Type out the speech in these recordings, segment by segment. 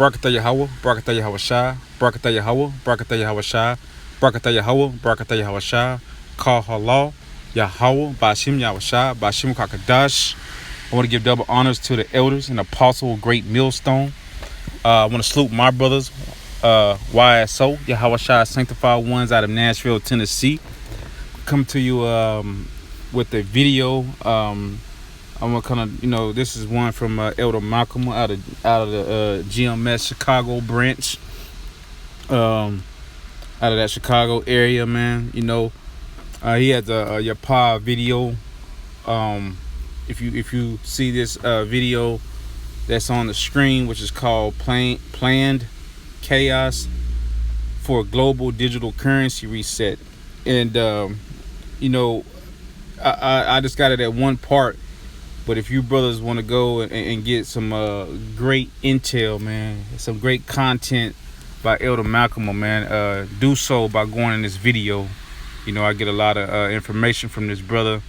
Barakatah Yahweh, Barakatah Yahweh Shai, Barakatah Yahweh, Barakatah Yahweh Shai, Barakatah Yahweh, Barakatah Yahweh Shai, Kal Halal, Yahweh, Bashim Yahweh Shai, Bashim Kakadash. I want to give double honors to the elders and apostle, great millstone. I want to salute my brothers, YSO, Yahweh Shai, sanctified ones out of Nashville, Tennessee. Come to you with a video. I'm gonna kind of, this is one from Elder Malcolm out of the GMS Chicago branch, out of that Chicago area, man. He has a Yapa video. If you see this video that's on the screen, which is called Planned Chaos for Global Digital Currency Reset, and I just got it at one part. But if you brothers want to go and get some great intel, man, some great content by Elder Malcolm, man, do so by going in this video. I get a lot of information from this brother.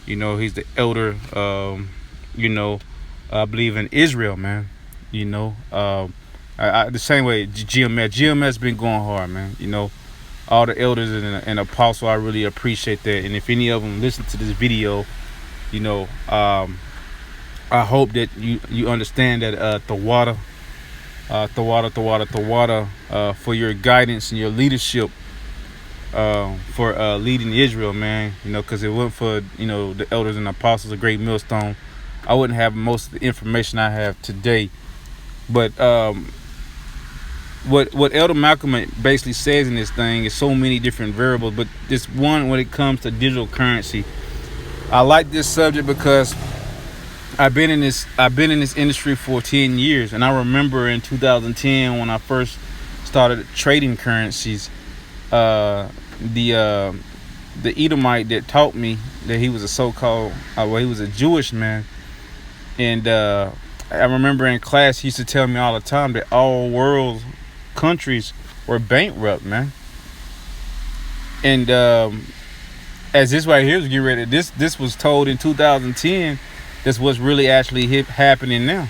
He's the elder, I believe in Israel, man. The same way GMS been going hard, man. All the elders and apostle, I really appreciate that. And if any of them listen to this video, I hope that you understand that the water for your guidance and your leadership, for leading Israel, man. Because it wasn't for the elders and apostles, a great millstone, I wouldn't have most of the information I have today. But what Elder Malcolm basically says in this thing is so many different variables. But this one, when it comes to digital currency, I like this subject because I've been in this industry for 10 years, and I remember in 2010 when I first started trading currencies, the Edomite that taught me that he was a so-called he was a Jewish man, and I remember in class he used to tell me all the time that all world countries were bankrupt, man. And as this right here is getting ready, this was told in 2010. That's what's really actually happening now.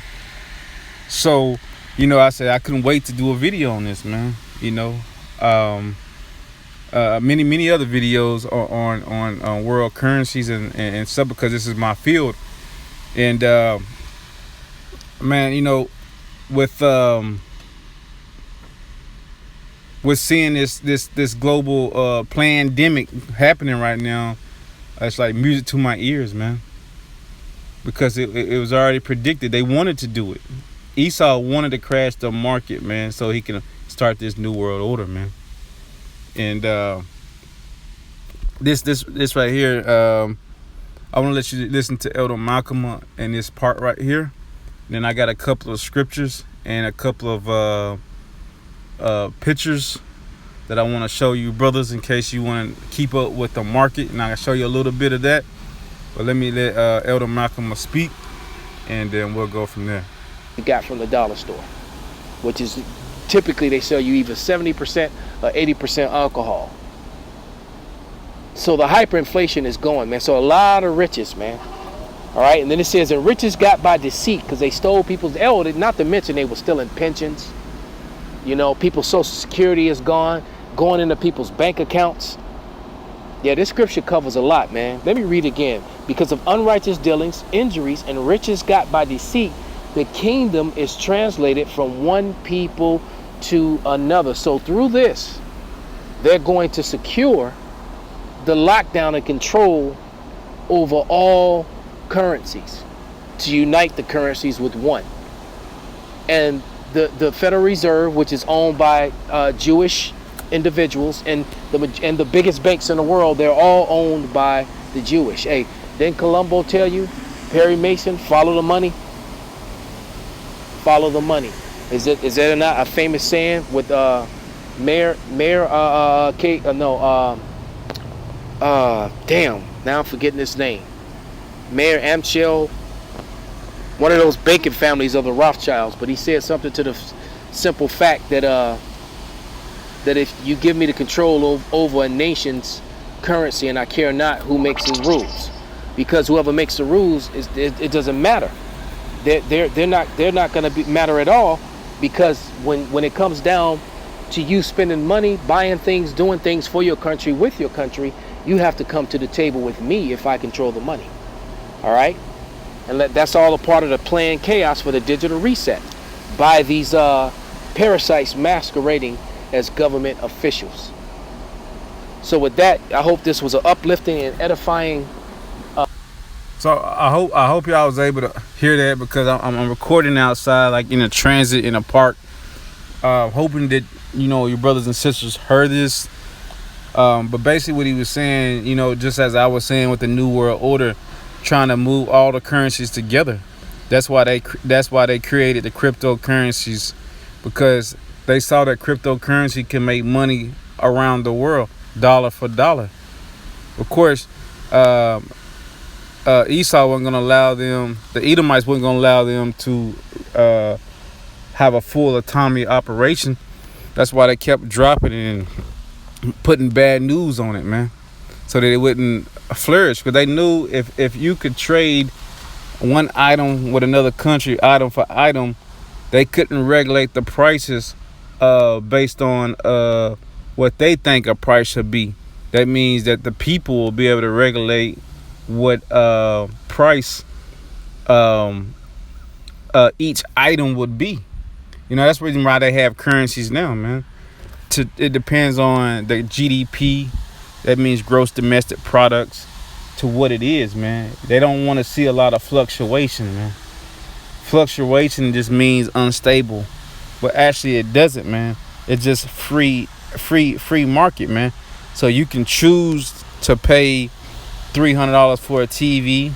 So, I said I couldn't wait to do a video on this, man. Many other videos on world currencies and stuff, because this is my field. And man, with seeing this global pandemic happening right now, it's like music to my ears, man. Because it was already predicted. They wanted to do it. Esau wanted to crash the market, man, so he can start this new world order, man. And this right here, I want to let you listen to Elder Malcolm in this part right here. And then I got a couple of scriptures and a couple of pictures that I want to show you, brothers, in case you want to keep up with the market. And I can show you a little bit of that. But let me let Elder Malcolm speak, and then we'll go from there. You got from the dollar store, which is typically they sell you either 70% or 80% alcohol. So the hyperinflation is going, man. So a lot of riches, man. All right, and then it says, and riches got by deceit, because they stole people's not to mention they were stealing pensions. People's Social Security is going into people's bank accounts. Yeah, this scripture covers a lot, man. Let me read again. Because of unrighteous dealings, injuries, and riches got by deceit, the kingdom is translated from one people to another. So through this, they're going to secure the lockdown and control over all currencies, to unite the currencies with one. And the Federal Reserve, which is owned by Jewish individuals, and the biggest banks in the world, they're all owned by the Jewish. Hey, didn't Columbo tell you, Perry Mason, follow the money? Follow the money. Is that not a famous saying with Mayor damn, now I'm forgetting his name. Mayor Amschel, one of those banking families of the Rothschilds, but he said something to the simple fact that that if you give me the control over a nation's currency, and I care not who makes the rules, because whoever makes the rules it doesn't matter. They're not going to matter at all because when it comes down to you spending money, buying things, doing things for your country, with your country, you have to come to the table with me if I control the money. All right? And that's all a part of the planned chaos for the digital reset by these parasites masquerading as government officials. So with that, I hope this was an uplifting and edifying. So I hope y'all was able to hear that, because I'm recording outside, like in a transit in a park, hoping that your brothers and sisters heard this. But basically what he was saying, just as I was saying with the New World Order, trying to move all the currencies together. That's why they created the cryptocurrencies, because they saw that cryptocurrency can make money around the world, dollar for dollar. Of course, Esau wasn't going to allow them, the Edomites wasn't going to allow them to have a full autonomy operation. That's why they kept dropping it and putting bad news on it, man, so that it wouldn't flourish. Because they knew if you could trade one item with another country, item for item, they couldn't regulate the prices based on what they think a price should be. That means that the people will be able to regulate what price each item would be. That's the reason why they have currencies now, man. It depends on the GDP. That means gross domestic products, to what it is, man. They don't want to see a lot of fluctuation, man. Fluctuation just means unstable, but actually it doesn't, man. It's just free market, man. So you can choose to pay $300 for a TV,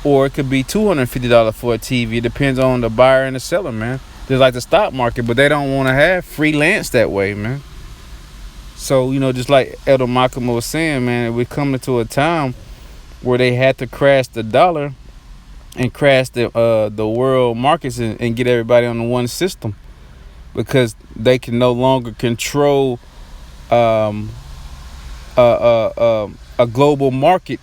or it could be $250 for a TV. It depends on the buyer and the seller, man. Just like the stock market, but they don't want to have freelance that way, man. So, just like Elder Malcolm was saying, man, we're coming to a time where they had to crash the dollar and crash the world markets and get everybody on the one system, because they can no longer control a global market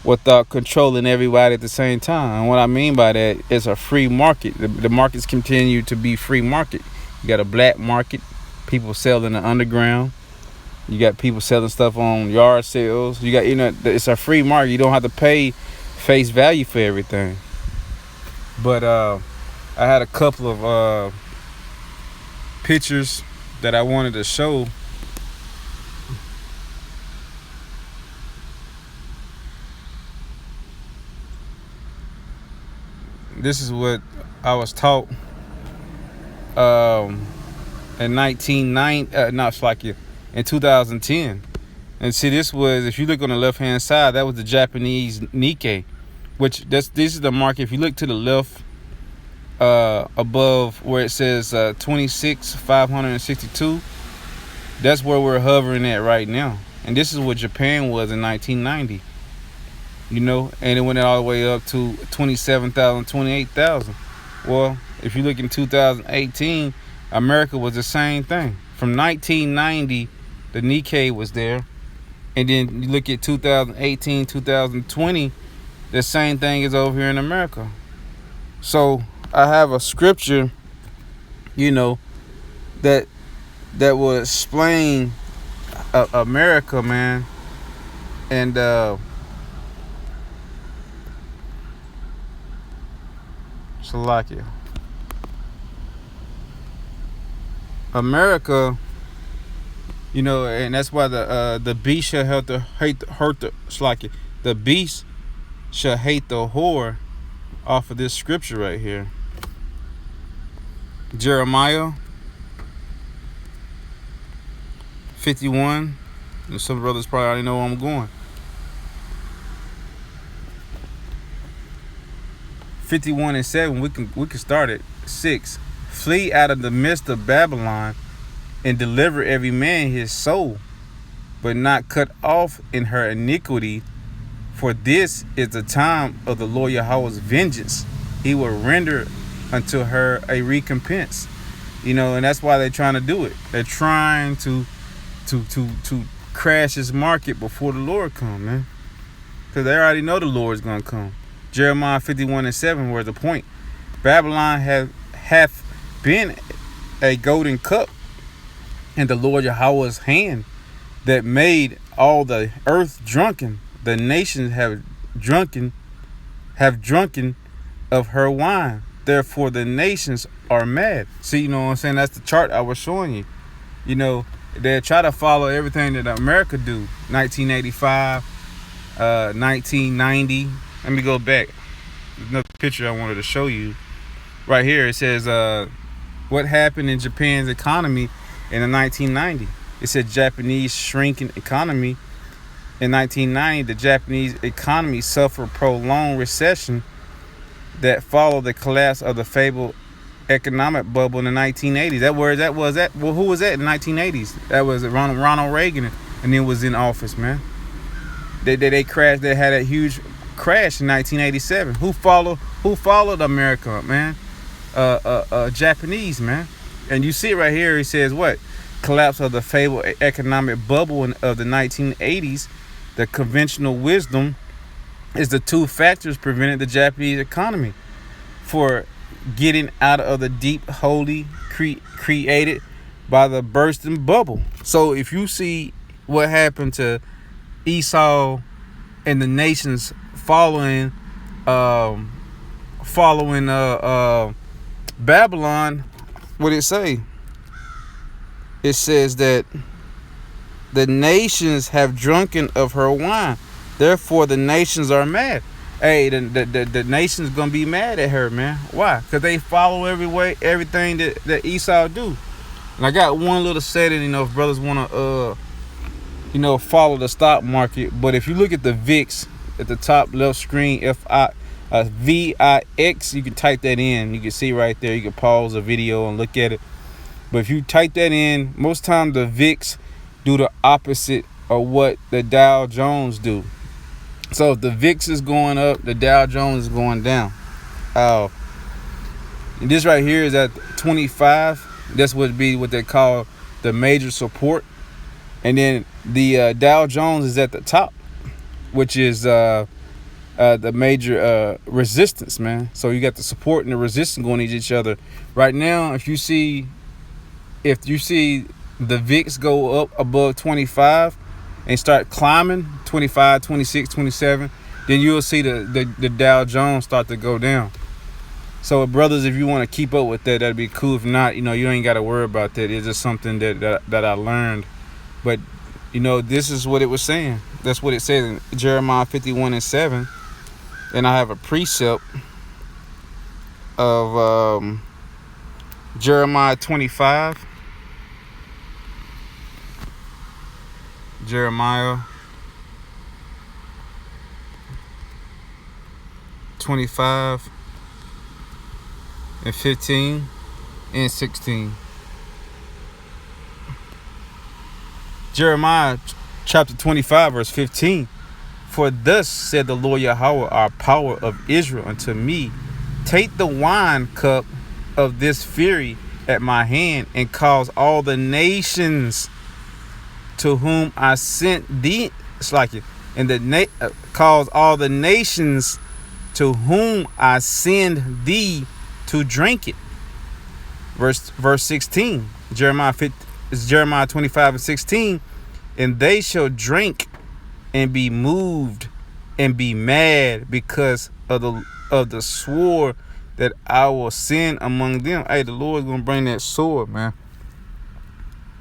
without controlling everybody at the same time. And what I mean by that is a free market. The markets continue to be free market. You got a black market, people selling the underground. You got people selling stuff on yard sales. You got, it's a free market. You don't have to pay face value for everything. But I had a couple of pictures that I wanted to show. This is what I was taught in 2010. And see, this was, if you look on the left hand side, that was the Japanese Nikkei, which this is the market. If you look to the left above where it says 26,562, that's where we're hovering at right now. And this is what Japan was in 1990. And it went all the way up to 27,000, 28,000. Well, if you look in 2018, America was the same thing. From 1990, the Nikkei was there. And then you look at 2018, 2020, the same thing is over here in America. So I have a scripture, that will explain America, man. And Slovakia. America, and that's why the beast shall hurt the Slovakia. The beast shall hate the whore, off of this scripture right here. Jeremiah 51. And some brothers probably already know where I'm going. 51:7, we can start at 6. Flee out of the midst of Babylon, and deliver every man his soul, but not cut off in her iniquity. For this is the time of the Lord Yahweh's vengeance. He will render unto her a recompense. And that's why they're trying to do it. They're trying to crash this market before the Lord come, man. Because they already know the Lord's gonna come. Jeremiah 51:7, where's the point? Babylon hath been a golden cup in the Lord Yahweh's hand that made all the earth drunken. The nations have drunken of her wine. Therefore the nations are mad. See, you know what I'm saying? That's the chart I was showing you. You know, they try to follow everything that America do. 1985, 1990. Let me go back. Another picture I wanted to show you. Right here, it says, what happened in Japan's economy in the 1990. It said Japanese shrinking economy. In 1990, the Japanese economy suffered prolonged recession that followed the collapse of the fabled economic bubble in the 1980s. Well, who was that in the 1980s? That was Ronald Reagan, and it was in office, man. They crashed. They had a huge crash in 1987. Who followed America, man? Japanese, man. And you see it right here. It says what? Collapse of the fabled economic bubble of the 1980s. The conventional wisdom is the two factors prevented the Japanese economy for getting out of the deep holy created by the bursting bubble. So if you see what happened to Esau and the nations following Babylon, what it say? It says that the nations have drunken of her wine. Therefore, the nations are mad. Hey, the nations gonna be mad at her, man. Why? Because they follow everything that Esau do. And I got one little setting, you know, if brothers wanna follow the stock market. But if you look at the VIX at the top left screen, VIX, you can type that in. You can see right there. You can pause the video and look at it. But if you type that in, most times the VIX do the opposite of what the Dow Jones do. So if the VIX is going up, the Dow Jones is going down. And this right here is at 25. That's what they call the major support. And then the Dow Jones is at the top, which is the major resistance, man. So you got the support and the resistance going against each other. Right now, if you see the VIX go up above 25 and start climbing 25, 26, 27, then you'll see the Dow Jones start to go down. So brothers, if you want to keep up with that, that'd be cool. If not, you ain't got to worry about that. It's just something that I learned. But this is what it was saying. That's what it says in Jeremiah 51:7. And I have a precept of Jeremiah 25. Jeremiah 25 and 15 and 16. Jeremiah chapter 25 verse 15. For thus said the Lord Yahweh, our power of Israel, unto me, take the wine cup of this fury at my hand, and cause all the nations to whom I sent thee, cause all the nations to whom I send thee to drink it. Verse 16, Jeremiah 25:16, and they shall drink and be moved and be mad because of the sword that I will send among them. Hey, the Lord's gonna bring that sword, man.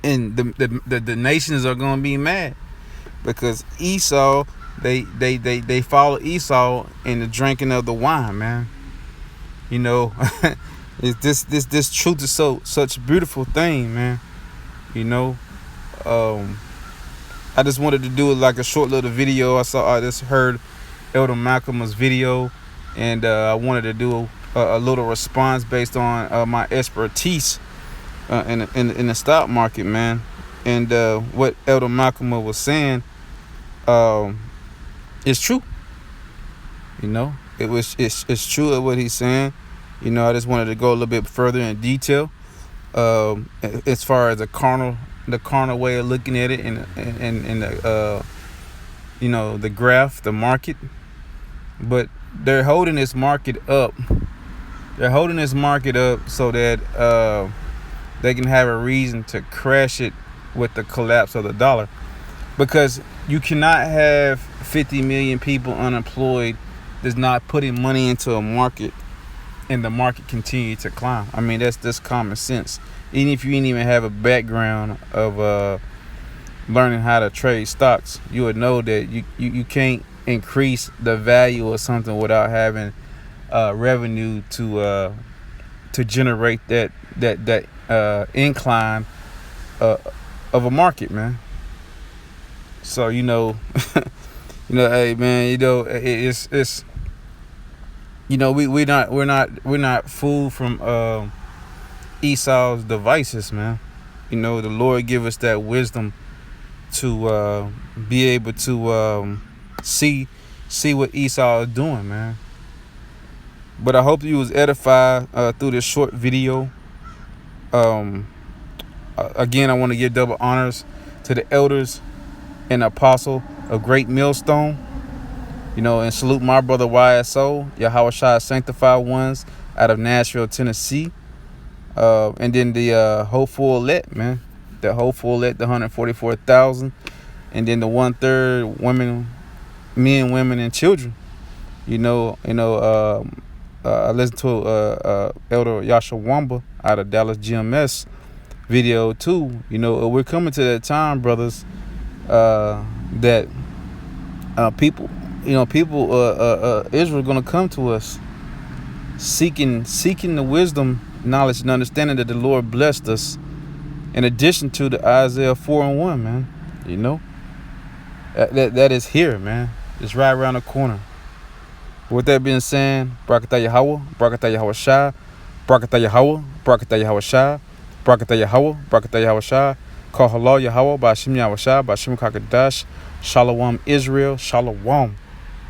And the nations are gonna be mad because Esau, they follow Esau in the drinking of the wine, man. It's this truth is such a beautiful thing, man. I just wanted to do like a short little video. I just heard Elder Malcolm's video, and I wanted to do a little response based on my expertise in the stock market, man. And what Elder Malcolm was saying is true. It's true of what he's saying. I just wanted to go a little bit further in detail as far as the carnal way of looking at it, and the graph, the market. But they're holding this market up They're holding this market up so that they can have a reason to crash it with the collapse of the dollar. Because you cannot have 50 million people unemployed that's not putting money into a market and the market continue to climb. I mean, that's common sense. Even if you didn't even have a background of learning how to trade stocks, you would know that you can't increase the value of something without having revenue to generate that incline of a market, man. So hey man, it's we're not fooled from Esau's devices, man. The Lord give us that wisdom to be able to see what Esau is doing, man. But I hope you was edified through this short video. Again, I want to give double honors to the elders and apostle of Great Millstone. And salute my brother YSO, Yahushua Sanctified Ones out of Nashville, Tennessee. And then the hopeful elect, man. The hopeful elect, the 144,000. And then the 1/3 women, men, women, and children. I listened to Elder Yasha Wamba out of Dallas GMS video too. We're coming to that time, brothers, that people, Israel gonna come to us seeking the wisdom, knowledge, and understanding that the Lord blessed us. In addition to the Isaiah 4:1, man, that is here, man. It's right around the corner. With that being said, Barakatah Yahweh, Barakatah Yahushua, Barakatah Yahweh, Barakatah Yahushua, Barakatah Yahweh, Barakatah Yahushua, Call Halal Yahweh, Bashim Yahushua, Bashim Kakadash, Shalom Israel, Shalom.